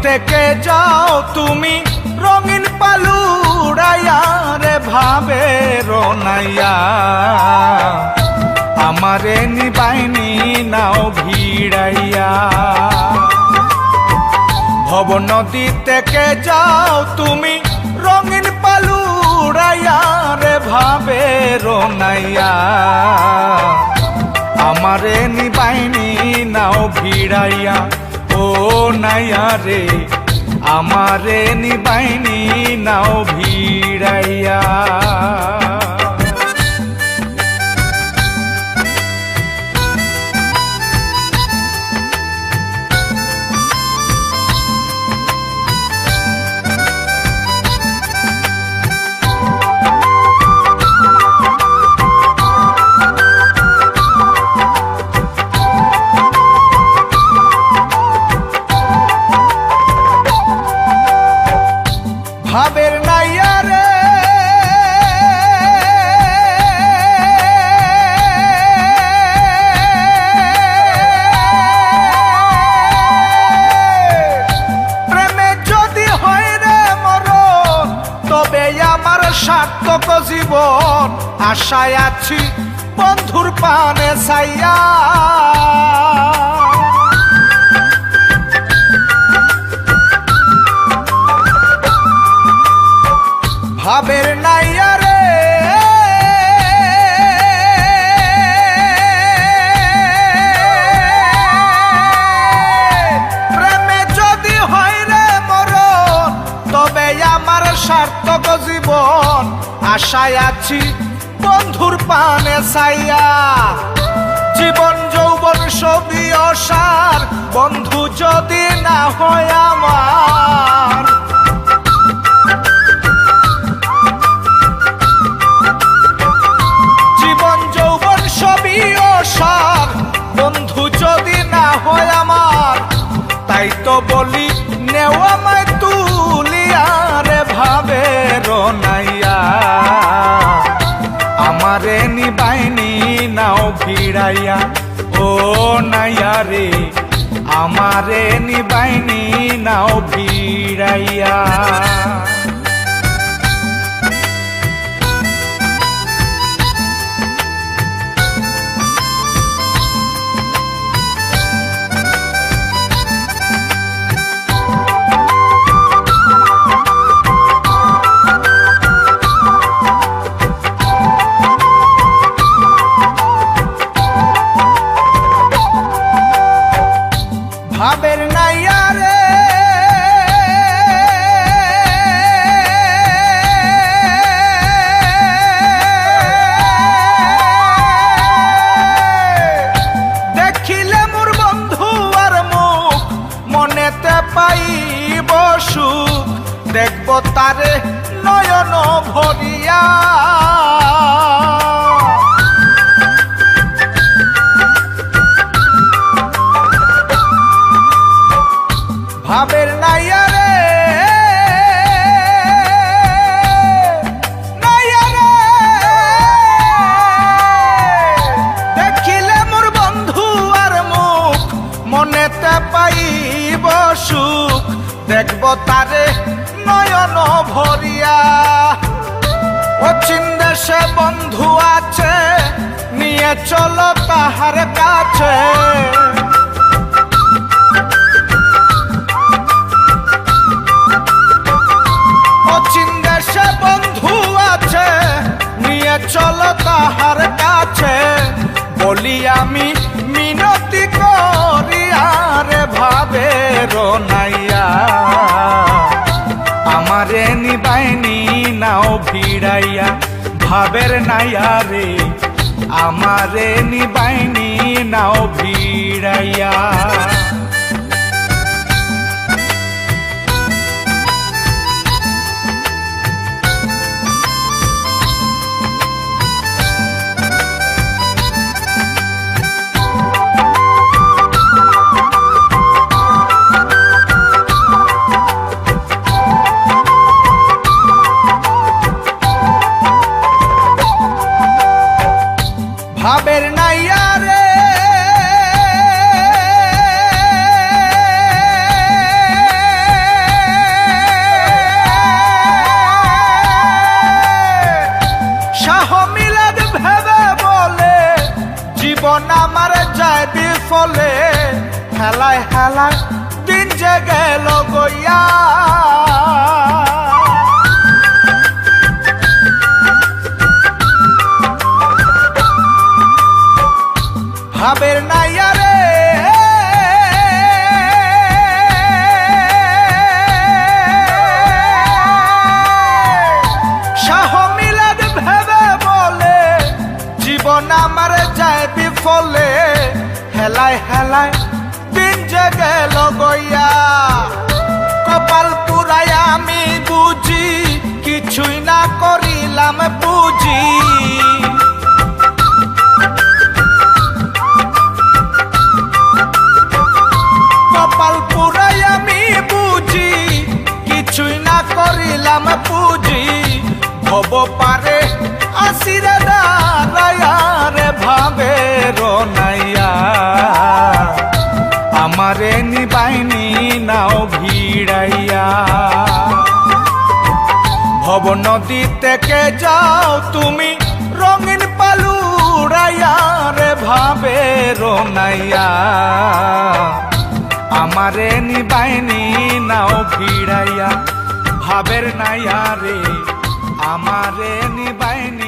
থেকে যাও তুমি রঙিন পালু উড়াইয়া রে ভাবে রনাইয়া, আমারে নিবাইনি নাও ভিড়াইয়া। ভব নদী থেকে যাও তুমি রঙিন পালু উড়াইয়া রে ভাবে রনাইয়া, আমারে নিবাইনি নাও ভিড়াইয়া। ও নাইয়া রে আমারে নিবাইনি নাও ভিড়াইয়া। ভাবের নাইয়া রে প্রেমে যদি হয় রে মরণ, তবে আমার সার্থক জীবন। আশায় আছি বন্ধুর পানে ছাইয়া, ভাবের নাইয়া রে প্রেমে যদি হয় রে মরণ, তবে আমার সার্থক জীবন। আশায় আছি বন্ধুর পানে ছাইয়া, জীবন যৌবন সবই অসার, বন্ধু যদি না হয় আমার। বন্ধু যদি না হয় আমার, তাই তো বলি নেও আমায় তুলিয়া রে ভাবে রনাইয়া, আমারে নিবাইনি নাও ভিড়াইয়া। ও নাইয়া রে আমারে নিবাইনি নাও ভিড়াইয়া। ভাবের নাইয়া রে দেখিলে মোর বন্ধু আর মুখ, মনেতে পাইব সুখ। দেখব তারে নয়ন ভরিয়া, ভাবের নাইয়া রে নাইয়া রে দেখিলে মোর বন্ধু আর মুখ, মনেতে পাইব সুখ। দেখব তারে নয়ন ভরিয়া। অচিন দেশে বন্ধু আছে, নিয়ে চলো তাহার কাছে। অচিন দেশে বন্ধু আছে, নিয়ে চলো তাহার কাছে। বলি আমি মিনতি করিয়া রে ভাবে রনাইয়া, আমারে নিবাইনি নাও ভিড়াইয়া। ভাবের নাইয়া রে আমারে নিবাইনি নাও ভিড়াইয়া। ভাবের নাইয়া রে বিফলে হেলায় হেলায় দিন যে গেল গইয়া ভাবের নাইয়া রে শাহ মিলাদ ভেবে বলে জীবন আমার যায় বিফলে হেলায় হেলায় দিন যে গেল গইয়া কপাল পুরাই আমি বুঝি কিছুই না করিলাম বুঝি কপাল পুরাই আমি বুঝি কিছুই না করিলাম বুঝি ভব পারে আসিরে দাঁড়াইয়া রে ভাবে রনাইয়া আমারে নিবাইনি নাও ভিড়াইয়া ভব নদী থেকে যাও তুমি রঙিন পালুড়াইয়া রে ভাবে রনাইয়া আমারে নিবাইনি নাও ভিড়াইয়া ভাবের নাইয়া রে আমারে নিবাইনি